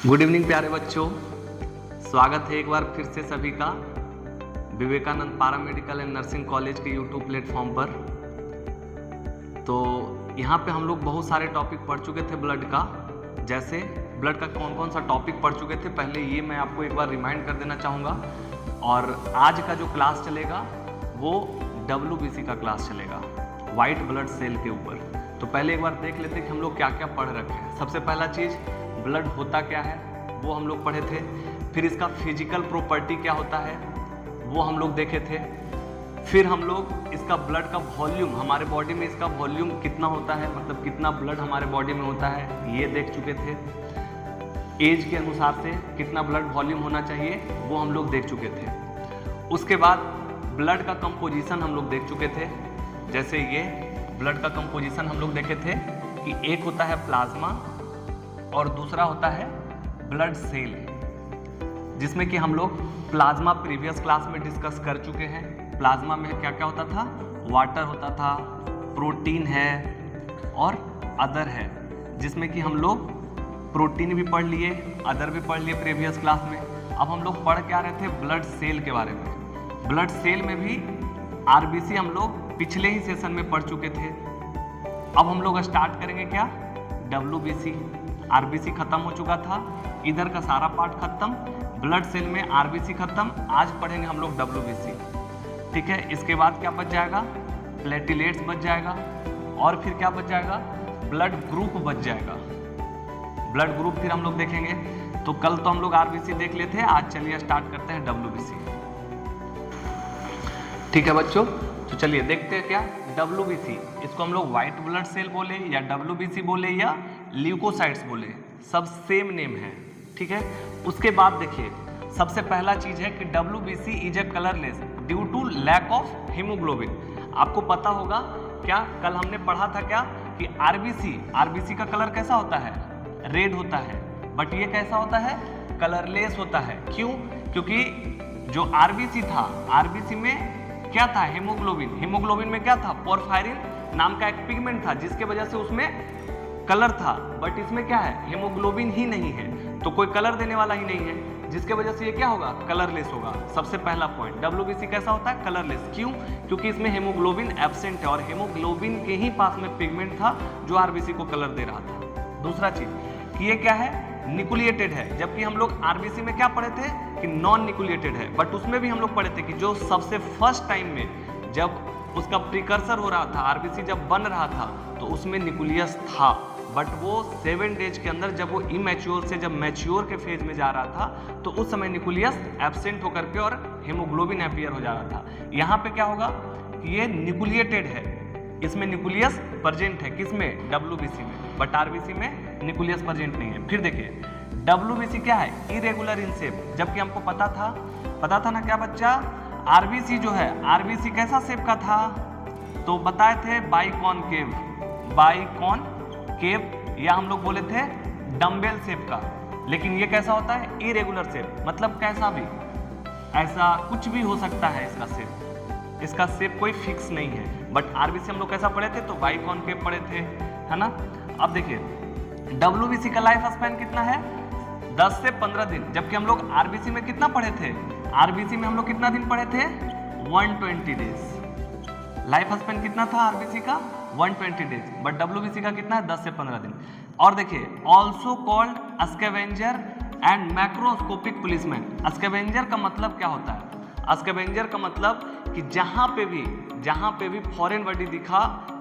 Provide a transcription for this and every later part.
Good evening प्यारे बच्चों, स्वागत है एक बार फिर से सभी का Vivekananda paramedical and nursing college के यूट्यूब प्लेटफॉर्म पर। तो यहाँ पे हम लोग बहुत सारे टॉपिक पढ़ चुके थे ब्लड का। जैसे ब्लड का कौन कौन सा टॉपिक पढ़ चुके थे, पहले ये मैं आपको एक बार रिमाइंड कर देना चाहूँगा। और आज का जो क्लास चलेगा वो WBC का क्लास चलेगा, वाइट ब्लड सेल के ऊपर। तो पहले एक बार देख लेते हैं कि हम लोग क्या क्या पढ़ रखे हैं। सबसे पहला चीज़, ब्लड होता क्या है वो हम लोग पढ़े थे। फिर इसका फिजिकल प्रॉपर्टी क्या होता है वो हम लोग देखे थे। फिर हम लोग इसका ब्लड का वॉल्यूम, हमारे बॉडी में इसका वॉल्यूम कितना होता है, मतलब कितना ब्लड हमारे बॉडी में होता है, ये देख चुके थे। एज के अनुसार से कितना ब्लड वॉल्यूम होना चाहिए वो हम लोग देख चुके थे। उसके बाद ब्लड का कंपोजिशन हम लोग देख चुके थे। जैसे ये ब्लड का कंपोजिशन हम लोग देखे थे कि एक होता है प्लाज्मा और दूसरा होता है ब्लड सेल, जिसमें कि हम लोग प्लाज्मा प्रीवियस क्लास में डिस्कस कर चुके हैं। प्लाज्मा में क्या क्या होता था, वाटर होता था, प्रोटीन है और अदर है, जिसमें कि हम लोग प्रोटीन भी पढ़ लिए, अदर भी पढ़ लिए प्रीवियस क्लास में। अब हम लोग पढ़ क्या रहे थे, ब्लड सेल के बारे में। ब्लड सेल में भी RBC हम लोग पिछले ही सेशन में पढ़ चुके थे। अब हम लोग स्टार्ट करेंगे क्या, WBC। RBC खत्म हो चुका था, इधर का सारा पार्ट खत्म, ब्लड सेल में RBC खत्म। आज पढ़ेंगे हम लोग WBC, ठीक है। इसके बाद क्या बच जाएगा, प्लेटिलेट्स बच जाएगा, और फिर क्या बच जाएगा, ब्लड ग्रुप बच जाएगा। ब्लड ग्रुप फिर हम लोग देखेंगे। तो कल तो हम लोग RBC देख लेते हैं, आज चलिए स्टार्ट करते हैं WBC, ठीक है बच्चों। तो चलिए देखते हैं क्या WBC, इसको हम लोग व्हाइट ब्लड सेल बोले या WBC बोले या ल्यूकोसाइट्स बोले, सब सेम नेम है, ठीक है। उसके बाद देखिए, सबसे पहला चीज है कि WBC is a colourless due to lack of haemoglobin. आपको पता होगा क्या, कल हमने पढ़ा था क्या कि RBC का कलर कैसा होता है, रेड होता है, बट ये कैसा होता है, कलरलेस होता है। क्यों? क्योंकि जो RBC था, RBC में क्या था, हीमोग्लोबिन। हीमोग्लोबिन में क्या था, पोरफायरिन नाम का एक पिगमेंट था, जिसके वजह से उसमें कलर था। बट इसमें क्या है, हीमोग्लोबिन ही नहीं है, तो कोई कलर देने वाला ही नहीं है, जिसके वजह से ये क्या होगा, कलरलेस होगा। सबसे पहला पॉइंट, WBC कैसा होता है, कलरलेस। क्यों? क्योंकि इसमें हीमोग्लोबिन एब्सेंट है, और हीमोग्लोबिन के ही पास में पिगमेंट था जो RBC को कलर दे रहा था। दूसरा चीज कि ये क्या है, निकुलिएटेड है, जबकि हम लोग RBC में क्या पढ़े थे कि नॉन निकुलिएटेड है। बट उसमें भी हम लोग पढ़े थे कि जो सबसे फर्स्ट टाइम में जब उसका प्रिकर्सर हो रहा था, RBC जब बन रहा था, तो उसमें निकुलियस था। बट वो 7 डेज के अंदर जब वो इमैच्योर से जब मैच्योर के फेज में जा रहा था, तो उस समय निकुलियस एब्सेंट होकर के और हीमोग्लोबिन अपीयर हो जा रहा था। यहाँ पे क्या होगा कि ये निकुलिएटेड है, इसमें निकुलियस प्रेजेंट है, किसमें, WBC में, बट RBC में निकुलियस प्रेजेंट नहीं है। फिर देखिए WBC क्या है, इरेगुलर इन शेप, जबकि हमको पता था ना क्या बच्चा, RBC जो है, RBC कैसा शेप का था, तो बताए थे बाइकॉनकेव, या हम लोग बोले थे डम्बेल शेप का। लेकिन ये कैसा होता है, इरेगुलर शेप, मतलब कैसा भी, ऐसा कुछ भी हो सकता है इसका शेप, इसका शेप कोई फिक्स नहीं है। बट RBC हम लोग कैसा पढ़े थे, तो बाइकॉनकेव पढ़े थे, है ना। अब देखिए WBC का लाइफ स्पैन कितना है, 10 से 15 दिन, जबकि हम लोग RBC में कितना पढ़े थे, RBC में हम लोग कितना दिन पढ़े थे, 120 डेज। लाइफ स्पैन कितना था RBC का, 120 डेज, बट WBC का कितना है, 10 से 15 दिन। और देखिए also called scavenger and macroscopic policeman. Scavenger का मतलब क्या होता है, स्कैवेंजर का मतलब कि जहाँ पे भी फॉरेन बॉडी दिखा,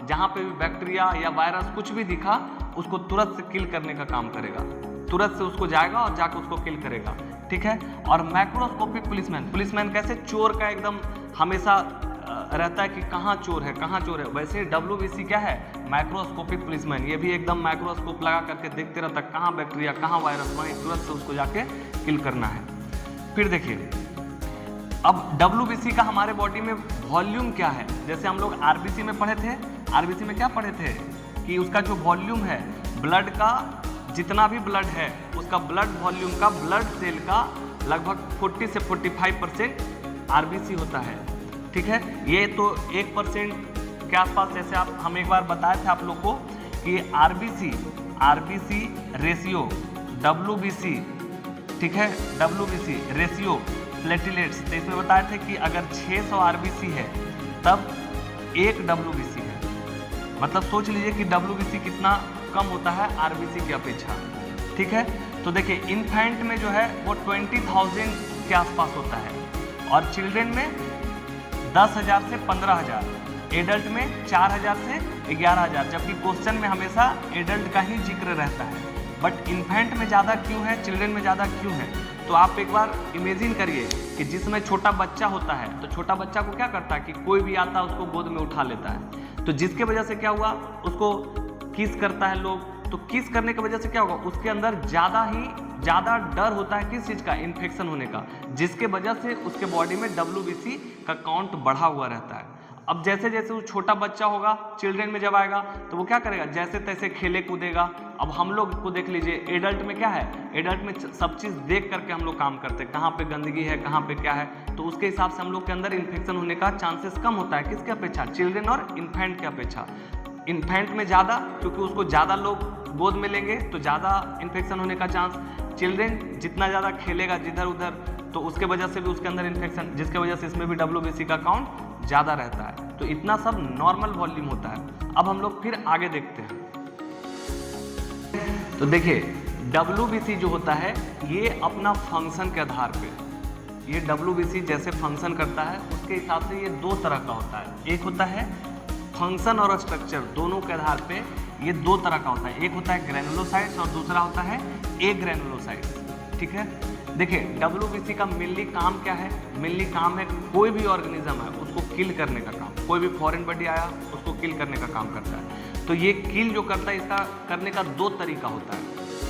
जहाँ पे भी बैक्टीरिया या वायरस कुछ भी दिखा, उसको तुरंत से किल करने का काम करेगा, तुरंत से उसको जाएगा और जाकर उसको किल करेगा, ठीक है। और मैक्रोस्कोपिक पुलिसमैन कैसे, चोर का एकदम हमेशा रहता है कि कहाँ चोर है, वैसे WBC क्या है, माइक्रोस्कोपिक पुलिसमैन। ये भी एकदम माइक्रोस्कोप लगा करके देखते रहता है कहाँ बैक्टीरिया, कहाँ वायरस, वहीं तुरंत से उसको जाके किल करना है। फिर देखिए अब WBC का हमारे बॉडी में वॉल्यूम क्या है, जैसे हम लोग RBC में पढ़े थे, RBC में क्या पढ़े थे कि उसका जो वॉल्यूम है, ब्लड का जितना भी ब्लड है, उसका ब्लड वॉल्यूम का, ब्लड सेल का लगभग 40 से 45% RBC होता है, ठीक है। ये तो 1% के आसपास, जैसे हम एक बार बताए थे आप लोग को कि RBC रेशियो WBC, ठीक है, WBC रेशियो प्लेटलेट्स, तो इसमें बताए थे कि अगर 600 RBC है तब 1 WBC है। मतलब सोच लीजिए कि WBC कितना कम होता है RBC की अपेक्षा, ठीक है। तो देखिए इन्फेंट में जो है वो 20,000 के आसपास होता है और चिल्ड्रेन में 10,000 से 15,000, एडल्ट में 4,000 से 11,000, जबकि क्वेश्चन में हमेशा एडल्ट का ही जिक्र रहता है। बट इन्फेंट में ज़्यादा क्यों है, चिल्ड्रेन में ज़्यादा क्यों है? तो आप एक बार इमेजिन करिए कि जिसमें छोटा बच्चा होता है तो छोटा बच्चा को क्या करता है कि कोई भी आता है उसको गोद में उठा लेता है, तो जिसके वजह से क्या हुआ, उसको किस करता है लोग, तो किस करने की वजह से क्या होगा, उसके अंदर ज़्यादा डर होता है किस चीज़ का, इन्फेक्शन होने का, जिसके वजह से उसके बॉडी में WBC का काउंट बढ़ा हुआ रहता है। अब जैसे जैसे वो छोटा बच्चा होगा चिल्ड्रेन में जब आएगा तो वो क्या करेगा, जैसे तैसे खेले कूदेगा। अब हम लोग को देख लीजिए, एडल्ट में क्या है, एडल्ट में सब चीज़ देख करके हम लोग काम करते हैं, कहाँ पे गंदगी है, कहाँ पे क्या है, तो उसके हिसाब से हम लोग के अंदर इन्फेक्शन होने का चांसेस कम होता है, किसके अपेक्षा, चिल्ड्रेन और इन्फेंट के अपेक्षा। इन्फेंट में ज़्यादा, क्योंकि उसको ज़्यादा लोग गोद में लेंगे तो ज़्यादा इन्फेक्शन होने का चांस। चिल्ड्रेन जितना ज़्यादा खेलेगा जिधर उधर तो उसके वजह से भी उसके अंदर इन्फेक्शन, जिसके वजह से इसमें भी WBC का काउंट ज़्यादा रहता है। तो इतना सब नॉर्मल वॉल्यूम होता है। अब हम लोग फिर आगे देखते हैं। तो देखिए WBC जो होता है ये अपना फंक्शन के आधार पे, ये WBC जैसे फंक्शन करता है उसके हिसाब से ये 2 तरह का होता है। एक होता है फंक्शन और स्ट्रक्चर, दोनों के आधार पे ये 2 तरह का होता है। एक होता है ग्रेनुलोसाइट्स और दूसरा होता है एग्रेनुलोसाइट्स, ठीक है। देखिए WBC का मेनली काम क्या है, मेनली काम है कोई भी ऑर्गेनिज्म है उसको किल करने का काम, कोई भी फॉरेन बॉडी आया उसको किल करने का काम करता है। तो ये किल जो करता है इसका करने का 2 तरीका होता है,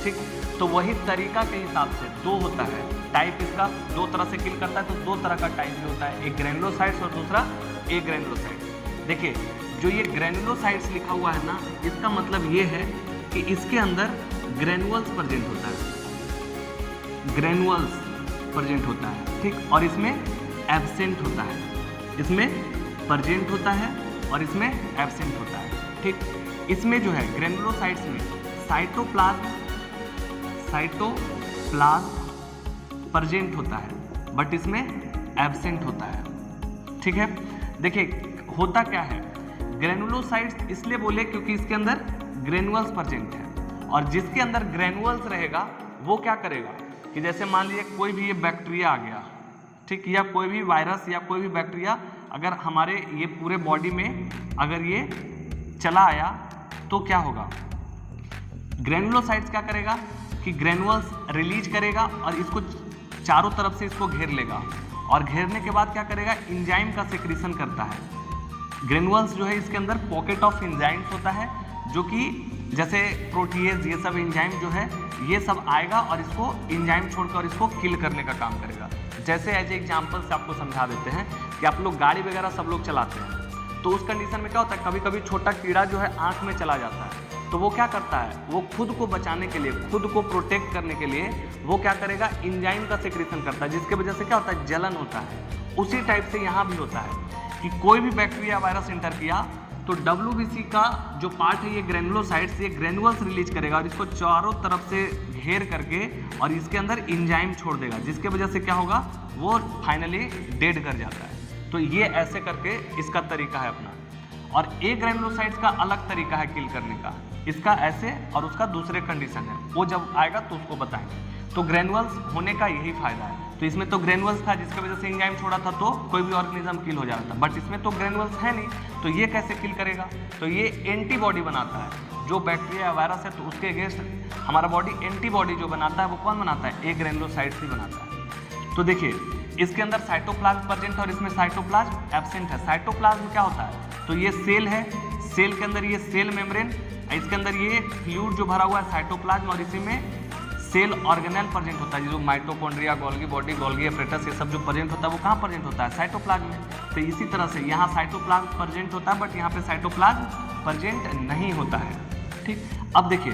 ठीक। तो वही तरीका के हिसाब से 2 होता है टाइप, इसका 2 तरह से किल करता है, तो 2 तरह का टाइप भी होता है, एक ग्रेनुलोसाइट्स और दूसरा एग्रेनुलोसाइट्स। देखिए जो ये ग्रेनुलोसाइट्स लिखा हुआ है ना, इसका मतलब ये है कि इसके अंदर ग्रेनुअल्स प्रेजेंट होता है, ग्रेनुअल्स प्रेजेंट होता है, ठीक, और इसमें एब्सेंट होता है, इसमें प्रेजेंट होता है और इसमें एब्सेंट होता है, ठीक। इसमें जो है ग्रेनुलोसाइट्स में साइटोप्लाज्म प्रेजेंट होता है बट इसमें एब्सेंट होता है, ठीक है। देखिए होता क्या है, ग्रेनुलोसाइट्स इसलिए बोले क्योंकि इसके अंदर ग्रेनुअल्स प्रेजेंट है, और जिसके अंदर ग्रेनुअल्स रहेगा वो क्या करेगा कि जैसे मान लीजिए कोई भी ये बैक्टीरिया आ गया, ठीक, या कोई भी वायरस या कोई भी बैक्टीरिया अगर हमारे ये पूरे बॉडी में अगर ये चला आया तो क्या होगा, ग्रेनुलोसाइट्स क्या करेगा कि ग्रेनुअल्स रिलीज करेगा और इसको चारों तरफ से इसको घेर लेगा, और घेरने के बाद क्या करेगा, एंजाइम का सेक्रीशन करता है। ग्रेनुअल्स जो है इसके अंदर पॉकेट ऑफ एंजाइम्स होता है, जो कि जैसे प्रोटीएज ये सब एंजाइम जो है ये सब आएगा और इसको एंजाइम छोड़कर इसको किल करने का काम करेगा। जैसे एज एग्जाम्पल से आपको समझा देते हैं कि आप लोग गाड़ी वगैरह सब लोग चलाते हैं, तो उस कंडीशन में क्या होता है, कभी कभी छोटा कीड़ा जो है आँख में चला जाता है, तो वो क्या करता है, वो खुद को बचाने के लिए, खुद को प्रोटेक्ट करने के लिए वो क्या करेगा, एंजाइम का सेक्रेशन करता है, जिसके वजह से क्या होता है, जलन होता है। उसी टाइप से यहाँ भी होता है कि कोई भी बैक्टीरिया वायरस एंटर किया तो WBC का जो पार्ट है ये ग्रेनुलोसाइट्स, ये ग्रेनुअल्स रिलीज करेगा और इसको चारों तरफ से घेर करके और इसके अंदर एंजाइम छोड़ देगा, जिसके वजह से क्या होगा, वो फाइनली डेड कर जाता है। तो ये ऐसे करके इसका तरीका है अपना। और एग्रेनुलोसाइट्स का अलग तरीका है किल करने का, इसका ऐसे और उसका दूसरे कंडीशन है, वो जब आएगा तो उसको बताएंगे। तो ग्रेनुअल्स होने का यही फायदा है। तो इसमें तो ग्रेनुअल्स था जिसकी वजह से एंजाइम छोड़ा था तो कोई भी ऑर्गेनिज्म किल हो जाता था, बट इसमें तो ग्रेनुअल्स है नहीं, तो ये कैसे किल करेगा, तो ये एंटीबॉडी बनाता है। जो बैक्टीरिया या वायरस है तो उसके अगेंस्ट हमारा बॉडी एंटीबॉडी जो बनाता है वो कौन बनाता है, एग्रेनुलोसाइट्स ही बनाता है। तो देखिए इसके अंदर साइटोप्लाज्म प्रेजेंट है और इसमें साइटोप्लाज्म एब्सेंट है। साइटोप्लाज्म क्या होता है, तो ये सेल है, सेल के अंदर ये सेल मेम्ब्रेन, इसके अंदर ये फ्लूइड जो भरा हुआ है साइटोप्लाज्म, और इसी में सेल ऑर्गेनेल प्रेजेंट होता है, जो mitochondria, Golgi body, Golgi apparatus, ये सब जो प्रेजेंट होता है वो कहाँ प्रेजेंट होता है, साइटोप्लाज्म में। तो इसी तरह से यहाँ साइटोप्लाज्म प्रेजेंट होता है बट यहाँ पे साइटोप्लाज्म प्रेजेंट नहीं होता है, ठीक। अब देखिए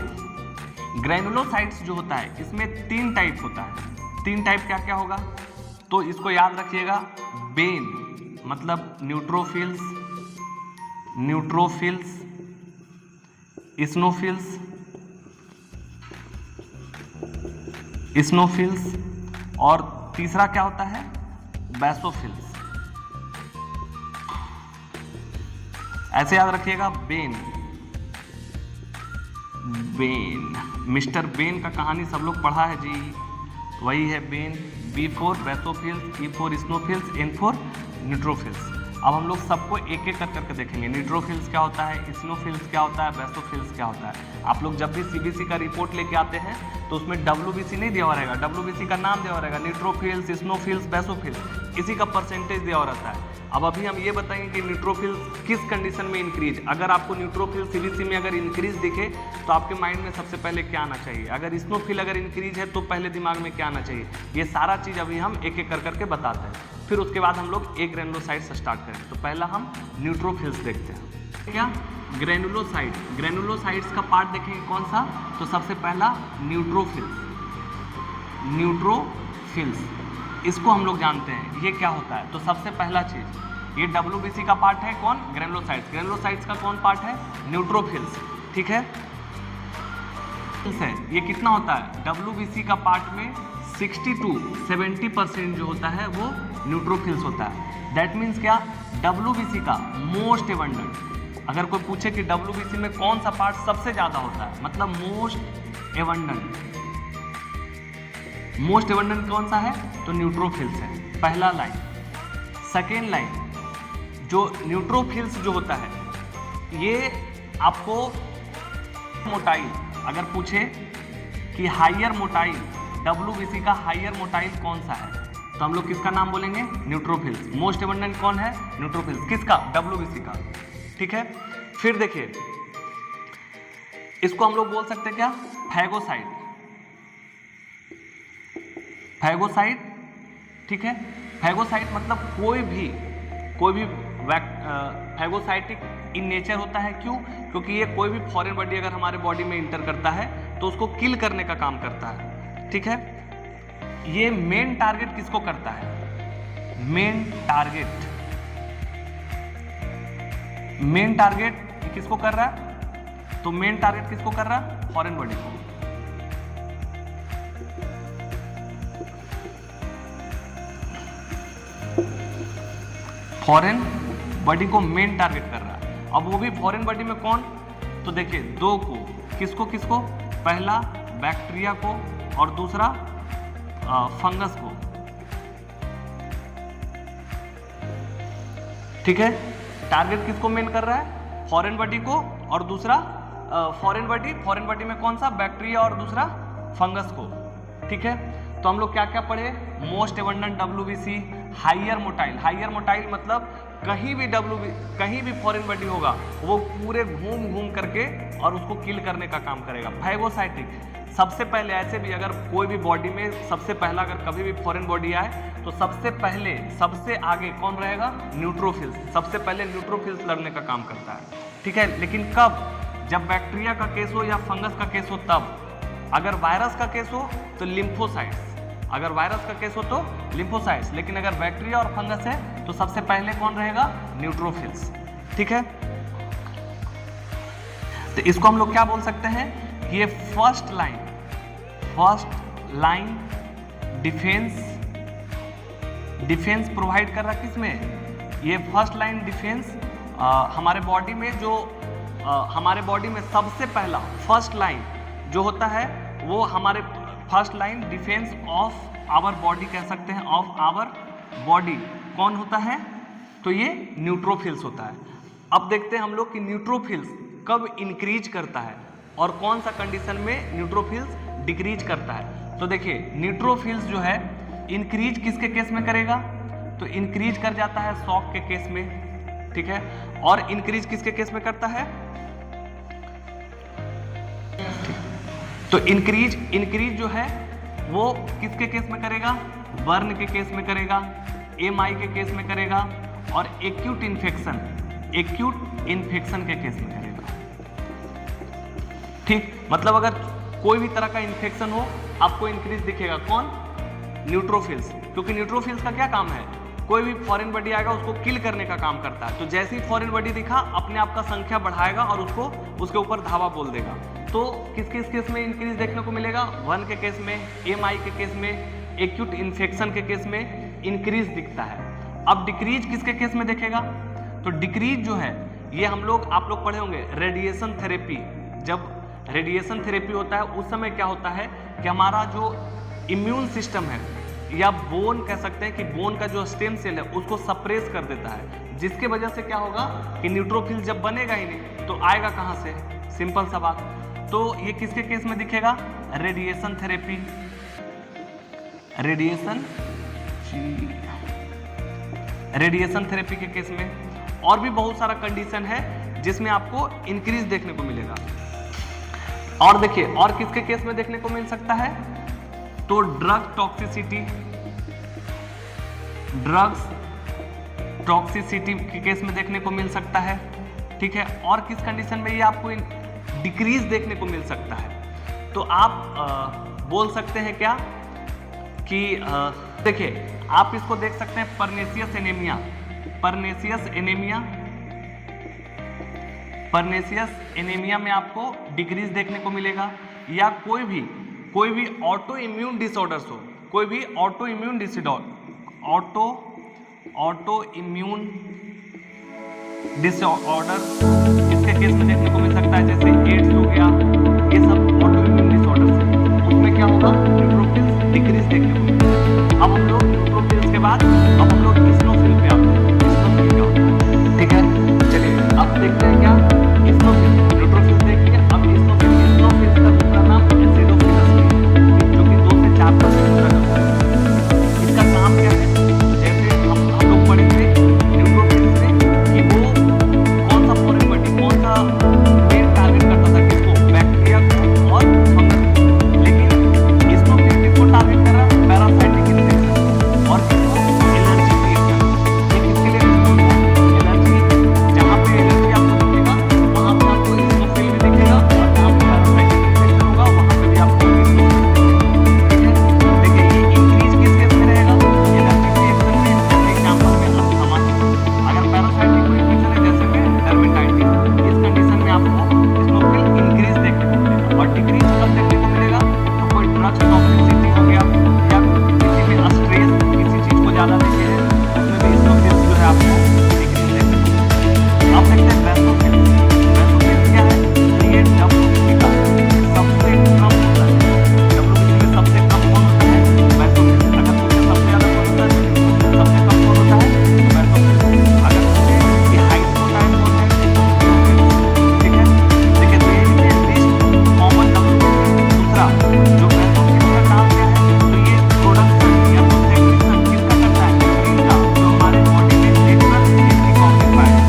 ग्रेनुलोसाइट्स जो होता है इसमें 3 टाइप होता है। 3 टाइप क्या क्या होगा, तो इसको याद रखिएगा, बेन मतलब न्यूट्रोफिल्स, इस्नोफिल्स, स्नोफिल्स, और तीसरा क्या होता है, बैसोफिल्स। ऐसे याद रखिएगा, बेन, मिस्टर बेन का कहानी सब लोग पढ़ा है जी, वही है BEN. B for basophils, E for eosinophils, N for neutrophils. अब हम लोग सबको एक एक कर करके देखेंगे। न्यूट्रोफिल्स क्या होता है, स्नोफिल्स क्या होता है, बैसोफिल्स क्या होता है। आप लोग जब भी सीबीसी का रिपोर्ट लेके आते हैं तो उसमें डब्ल्यूबीसी नहीं दिया हुआ रहेगा, डब्ल्यूबीसी का नाम दिया हुआ रहेगा, न्यूट्रोफिल्स, स्नोफिल्स, बैसोफिल्स, इसी का परसेंटेज दिया हुआ रहता है। अब अभी हम ये बताएंगे कि न्यूट्रोफिल्स किस कंडीशन में इंक्रीज। अगर आपको न्यूट्रोफिल सीबीसी में अगर इंक्रीज दिखे तो आपके माइंड में सबसे पहले क्या आना चाहिए, अगर स्नोफिल अगर इंक्रीज है तो पहले दिमाग में क्या आना चाहिए, ये सारा चीज़ अभी हम एक एक कर करके बताते हैं। फिर उसके बाद हम लोग एक ग्रेनुलोसाइट्स स्टार्ट करें। तो पहला हम न्यूट्रोफिल्स देखते हैं। क्या, ग्रेनुलोसाइट। ग्रेनुलोसाइट्स का पार्ट देखेंगे कौन सा, तो सबसे पहला न्यूट्रोफिल्स। न्यूट्रोफिल्स इसको हम लोग जानते हैं ये क्या होता है। तो सबसे पहला चीज, ये डब्ल्यूबीसी का पार्ट है कौन, ग्रेनुलोसाइट्स। ग्रेनुलोसाइट्स का कौन पार्ट है, न्यूट्रोफिल्स, ठीक है। ये कितना होता है, डब्ल्यूबीसी का पार्ट में 60 to 70% जो होता है वो न्यूट्रोफिल्स होता है। दैट मीन्स क्या, डब्ल्यूबीसी का मोस्ट एबंडेंट, अगर कोई पूछे कि डब्ल्यूबीसी में कौन सा पार्ट सबसे ज्यादा होता है, मतलब मोस्ट एबंडेंट। मोस्ट एबंडेंट कौन सा है, तो न्यूट्रोफिल्स है, पहला लाइन। सेकेंड लाइन, जो न्यूट्रोफिल्स जो होता है ये आपको मोटाइल, अगर पूछे कि हाइयर मोटाइल, डब्ल्यूबीसी का हाइयर मोटाइल कौन सा है, तो हम लोग किसका नाम बोलेंगे, न्यूट्रोफिल्स। मोस्ट एबंडेंट कौन है, न्यूट्रोफिल्स, किसका, डब्ल्यूबीसी का, ठीक है। फिर देखिए इसको हम लोग बोल सकते हैं क्या, फैगोसाइट। फैगोसाइट, ठीक है। फैगोसाइट मतलब कोई भी फैगोसाइटिक इन नेचर होता है। क्यों, क्योंकि ये कोई भी फॉरेन बॉडी अगर हमारे बॉडी में इंटर करता है तो उसको किल करने का काम करता है, ठीक है। ये मेन टारगेट किसको करता है, मेन टारगेट किसको कर रहा है, तो मेन टारगेट किसको कर रहा है, फॉरेन बॉडी को। फॉरेन बॉडी को मेन टारगेट कर रहा है। अब वो भी फॉरेन बॉडी में कौन, तो देखिए दो को, किसको, पहला बैक्टीरिया को और दूसरा फंगस को, ठीक है। टारगेट किसको मेन कर रहा है, फॉरेन बॉडी को, और दूसरा फॉरेन बॉडी में कौन सा, बैक्टीरिया और दूसरा फंगस को, ठीक है। तो हम लोग क्या क्या पढ़े, most abundant WBC, higher motile मतलब कहीं भी फॉरेन बॉडी होगा वो पूरे घूम करके और उसको किल करने का काम करेगा। फैगोसाइटिक, सबसे पहले ऐसे भी अगर कोई भी बॉडी में सबसे पहला अगर कभी भी फॉरेन बॉडी आए तो सबसे आगे कौन रहेगा, न्यूट्रोफिल्स। सबसे पहले न्यूट्रोफिल्स लड़ने का काम करता है, ठीक है। लेकिन कब, जब बैक्टीरिया का केस हो या फंगस का केस हो तब। अगर वायरस का केस हो तो लिम्फोसाइट्स, लेकिन अगर बैक्टीरिया और फंगस है तो सबसे पहले कौन रहेगा, न्यूट्रोफिल्स, ठीक है। तो इसको हम लोग क्या बोल सकते हैं, ये फर्स्ट लाइन डिफेंस प्रोवाइड कर रहा है किसमें, ये फर्स्ट लाइन डिफेंस हमारे बॉडी में जो हमारे बॉडी में सबसे पहला फर्स्ट लाइन जो होता है वो हमारे first line defence of our body कह सकते हैं, ऑफ आवर बॉडी कौन होता है, तो ये न्यूट्रोफिल्स होता है। अब देखते हैं हम लोग कि न्यूट्रोफिल्स कब इंक्रीज करता है और कौन सा कंडीशन में न्यूट्रोफिल्स डिक्रीज करता है। तो देखिए न्यूट्रोफिल्स जो है इंक्रीज किसके केस में करेगा, तो इंक्रीज कर जाता है शॉक के केस में, ठीक है। और इंक्रीज किसके केस में करता है, तो इंक्रीज जो है वो किसके केस में करेगा, बर्न के केस में करेगा, एमआई के केस में करेगा और एक्यूट इन्फेक्शन के केस में करेगा, ठीक। मतलब अगर कोई भी तरह का इन्फेक्शन हो आपको इंक्रीज दिखेगा कौन, न्यूट्रोफिल्स, क्योंकि न्यूट्रोफिल्स का क्या काम है, कोई भी फॉरेन बॉडी आएगा उसको किल करने का काम करता है। तो जैसे ही फॉरेन बॉडी दिखा अपने आप का संख्या बढ़ाएगा और उसको उसके ऊपर धावा बोल देगा। तो किस किस केस में इंक्रीज देखने को मिलेगा? 1 के केस में, एमआई के केस में, एक्यूट इन्फेक्शन के केस में इंक्रीज दिखता है। अब डिक्रीज किसके केस में देखेगा? तो डिक्रीज जो है ये हम लोग आप लोग पढ़े होंगे रेडिएशन थेरेपी। जब रेडिएशन थेरेपी होता है उस समय क्या होता है कि हमारा जो इम्यून सिस्टम है या बोन कह सकते हैं कि बोन का जो स्टेम सेल है उसको सप्रेस कर देता है, जिसके वजह से क्या होगा कि न्यूट्रोफिल जब बनेगा ही नहीं तो आएगा कहाँ से? सिंपल सा बात। तो ये किसके केस में दिखेगा? रेडिएशन थेरेपी, रेडिएशन थेरेपी के केस में। और भी बहुत सारा कंडीशन है जिसमें आपको इंक्रीज देखने को मिलेगा। और देखिए और किसके केस में देखने को मिल सकता है? तो ड्रग्स टॉक्सिसिटी के केस में देखने को मिल सकता है, ठीक है। और किस कंडीशन में ये आपको डिक्रीज देखने को मिल सकता है? तो आप बोल सकते हैं क्या कि देखिए आप इसको देख सकते हैं परनेसियस एनीमिया में आपको डिक्रीज देखने को मिलेगा, या कोई भी ऑटो इम्यून डिसऑर्डर्स हो, कोई भी ऑटो इम्यून डिसऑर्डर इसके केस में देखने को मिल सकता है, जैसे एड्स हो गया, ये सब ऑटो इम्यून डिसऑर्डर्स है। उसमें क्या होगा? न्यूट्रोफिल्स डिक्रीज देखने को मिलेगा। अब हम लोग न्यूट्रोफिल्स के बाद अब हम लोग इस्नोफिल पे आते हैं। इस्नोफिल क्या होता है? ठीक है, चलिए अब देखते हैं क्या इस्नोफिल। न्यूट्रोफिल देखिए, अब इस्नोफिल का दूसरा नाम एसिडोफिलस है, जो कि 2 से 4% होता है। इसका काम क्या है? जैसे हम लोग पढ़ेंगे न्यूट्रोफिल्स में कि वो कौन सा फॉरेन बॉडी, कौन सा मेन टारगेट करता था, किसको? बैक्टीरिया को और फंगस को। लेकिन इस्नोफिल किसको टारगेट कर रहा है? पैरासाइटिक इन्फेक्शन और किसको? एलर्जी क्रिएट कर रहा है। ये किसके लिए रिस्पॉन्स है? एलर्जी। जहाँ पे एलर्जी आपको दिखेगा वहाँ पे आपको इस्नोफिल भी दिखेगा, और जहाँ पे पैरासाइटिक इन्फेक्शन होगा वहाँ पे भी आपको इस्नोफिल दिखेगा, ठीक है। देखिए ये इंक्रीज किस केस में रहेगा? एलर्जी रिएक्शन में। जैसे एग्जांपल में अस्थमा, अगर पैरासाइटिक इन्फेक्शन है जैसे में डर्मेटाइटिस, इस कंडीशन में आपको इस्नोफिल इंक्रीज देखने को मिलेगा। और डिक्रीज कब देखने को मिलेगा? तो कोई ड्रग्स टॉक्सिसिटी हो गया, या किसी में स्ट्रेस, किसी चीज को ज्यादा देखे हैं, उसमें भी इस्नोफिल जो है आपको डिक्रीज देखने को मिलेगा। अब देखते हैं वैसोफिल। वैसोफिल क्या है? ये डब्ल्यूबीसी का सबसे कम होता है। डब्ल्यूबीसी में सबसे कम कौन होता है? वैसोफिल। अगर पूछे सबसे ज्यादा कौन होता है, सबसे कम कौन होता है? वैसोफिल। अगर पूछे कि हाइट को टाइम कौन है, ठीक है। देखिए तो ये लिस्ट कॉमन डब्ल्यूबीसी। दूसरा जो वैसोफिल का काम क्या है? तो ये प्रोडक्शन या तो सेक्रेशन किसका करता है? इंसुलिन का, जो हमारे बॉडी में नेचुरल एंटीकॉग्निफायर है,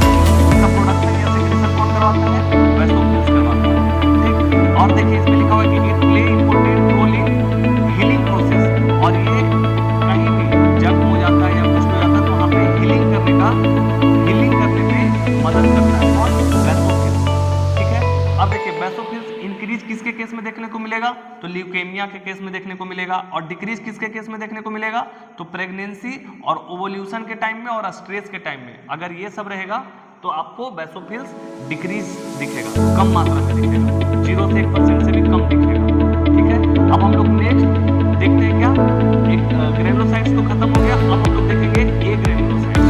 उसका प्रोडक्शन या सेक्रेशन कौन करवाता है? वैसोफिल्स करवाता है, ठीक। और देखिए इसमें लिखा हुआ है कि it play important role in healing process, और ये कहीं भी जख्म हो जाता है या कुछ हो जाता है तो वहाँ पे हीलिंग करने में मदद करता है, और वैसोफिल्स, ठीक है। अब देखिए वैसोफिल्स इंक्रीज किसके केस में देखने को मिलेगा? तो ल्यूकेमिया के केस में देखने को मिलेगा। और डिक्रीज किसके केस में देखने को मिलेगा? तो प्रेगनेंसी और ओवोल्यूशन के टाइम में और स्ट्रेस के टाइम में। अगर ये सब रहेगा तो आपको वैसोफिल्स डिक्रीज दिखेगा, कम मात्रा में दिखेगा, 0 से 1% से भी कम दिखेगा, ठीक है। अब हम लोग नेक्स्ट देखते हैं क्या, एक ग्रेनुलोसाइट्स तो खत्म हो गया, अब हम लोग देखेंगे ए ग्रेनुलोसाइट्स,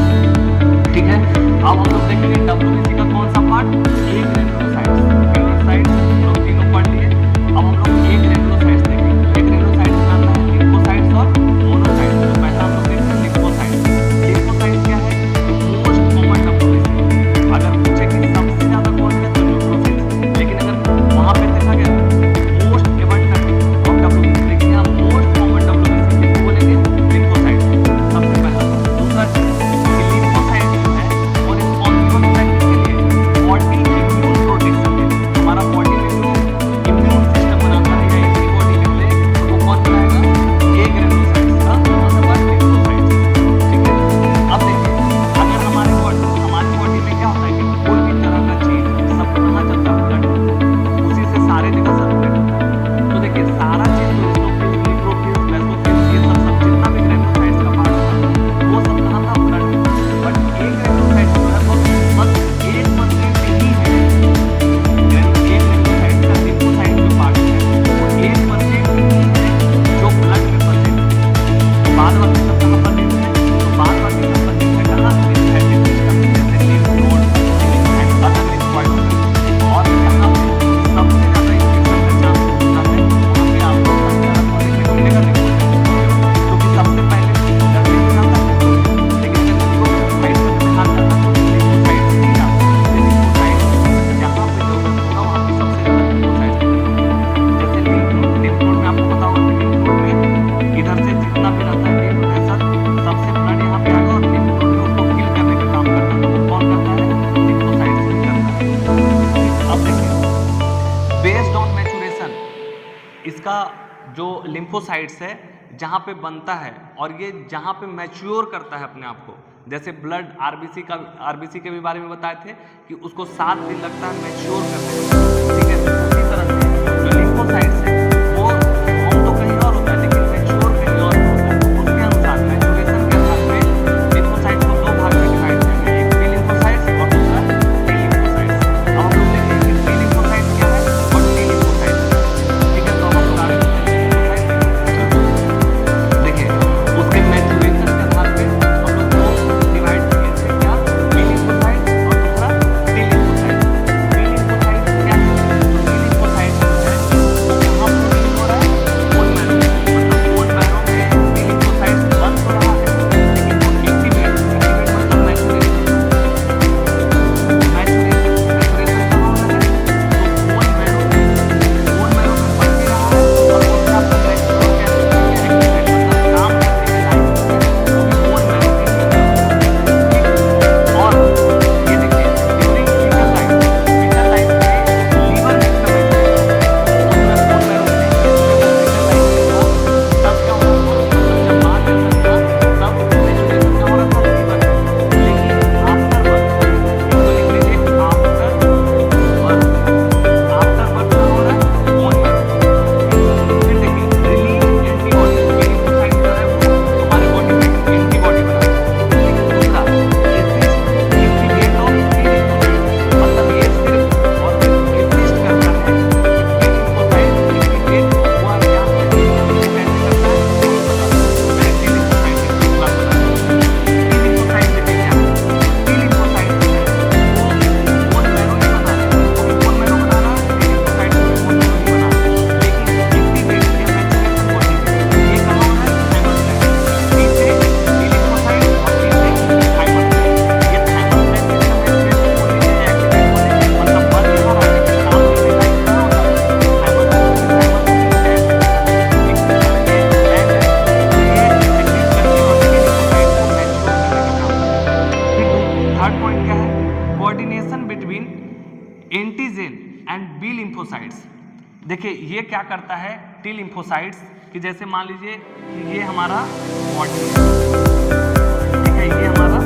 ठीक है। अब हम लोग देखेंगे डब्ल्यूबीसी का कौन सा पार्ट? ए ग्रेनुलोसाइट्स। ग्रेनुलोसाइट्स लोग तीनों पढ़ लिए। अब हम लोग ए ग्रेनुलोसाइट्स देखेंगे। ए ग्रेनुलोसाइट्स में आता है लिम्फोसाइट्स और मोनोसाइट्स। तो पहला हम लोग देखते हैं लिम्फोसाइट्स। लिम्फोसाइट्स क्या है? Most common WBC. अगर पूछे कि सबसे ज्यादा कौन है तो न्यूट्रोफिल्स, लेकिन अगर वहां पे देखा गया मोस्ट एबंडेंट जो लिम्फोसाइट्स है जहाँ पे बनता है और ये जहाँ पे मैच्योर करता है अपने आप को, जैसे ब्लड आरबीसी के भी बारे में बताए थे कि उसको 7 दिन लगता है मैच्योर करने में, ठीक है। उसी तरह से जो लिम्फोसाइट्स है वो होम तो कहीं और होता है लेकिन मैच्योर कहीं और होता है। तो उसके अनुसार मैच्योरेशन के आधार पे लिम्फोसाइट को 2 भाग में डिवाइड किया गया, एक बी लिम्फोसाइट्स और दूसरा टी लिम्फोसाइट्स। अब हम लोग देखेंगे कि बी लिम्फोसाइट्स क्या है और टी लिम्फोसाइट्स, ठीक है। तो हम लोग आगे देखिए उसके मैच्योरेशन के आधार पे हम लोग को डिवाइड किए थे, क्या बी लिम्फोसाइट्स और दूसरा टी लिम्फोसाइट्स। बी लिम्फोसाइट्स क्या है? तो बी लिम्फोसाइट्स जो है वो कहाँ प्रोड्यूस हो रहा है? बोन मैरो में, मतलब बोन मैरो में बी लिम्फोसाइट्स बन तो रहा है लेकिन वो एक्टिवेट मतलब मैच्योरेशन कहाँ हो रहा है? तो बोन मैरो में बन भी रहा है और बोन का मैच्योर कैसे एक्टिवेट मतलब काम करने के लायक हो गया है, वो भी बोन मैरो के अंदर। और ये देखिए ड्यूरिंग फीटल लाइफ में लीवर में इसका मैच्योरेशन होता है, उसमें बोन मैरो में नहीं किया, जब फीटल लाइफ में था तब क्या हो रहा था, जब बात जन्म था तब मैच्योरेशन क्या हो रहा था लीवर में, लेकिन आफ्टर बर्थ, इसको लिख लीजिए आफ्टर बर्थ क्या हो रहा है बोन मैरो। फिर देखिए रिलीज एंटीबॉडी, लिम्फोसाइट जो है वो हमारे बॉडी में एंटीबॉडी बनाता है, ठीक है। दूसरा एक्टिवेट ऑफ टी लिम्फोसाइट, मतलब ये सिर्फ और सिर्फ एग्जिस्ट करता है कि टी लिम्फोसाइट एक्टिवेट हुआ क्या है, कैसे करता है वो बताता है। मैंने टी लिम्फोसाइट की बात बताई। टी लिम्फोसाइट देखिए क्या है, टी लिम्फोसाइट जो है वो बोन मैरो ही बना रहा है, वो भी बोन मैरो बना रहा है, टी लिम्फोसाइट भी बोन मैरो ही बना रहा है, लेकिन एक्टिवेट या मैच्योरेशन बॉडी में ये कहाँ हो रहा है? थाइमस ग्लैंड, टी से टी लिम्फोसाइट और टी से थाइमस ग्लैंड। ये थाइमस ग्लैंड में इसका मैच्योरेशन बोल लीजिए या एक्टिवेट बोल लीजिए, मतलब बन यहाँ रहा है लेकिन काम करने लायक कहाँ होता है? थाइमस ग्लैंड एक तरह ये ग्लैंड है, तो ये एक्टिवेट करके और टी लिम्फोसाइट को मैच्योर करने का काम करता है। फिर थर्ड पॉइंट क्या है? Coordination between antigen and B lymphocytes. देखिए ये क्या करता है टी लिम्फोसाइट्स कि जैसे मान लीजिए कि ये हमारा बॉडी है, ठीक है, ये हमारा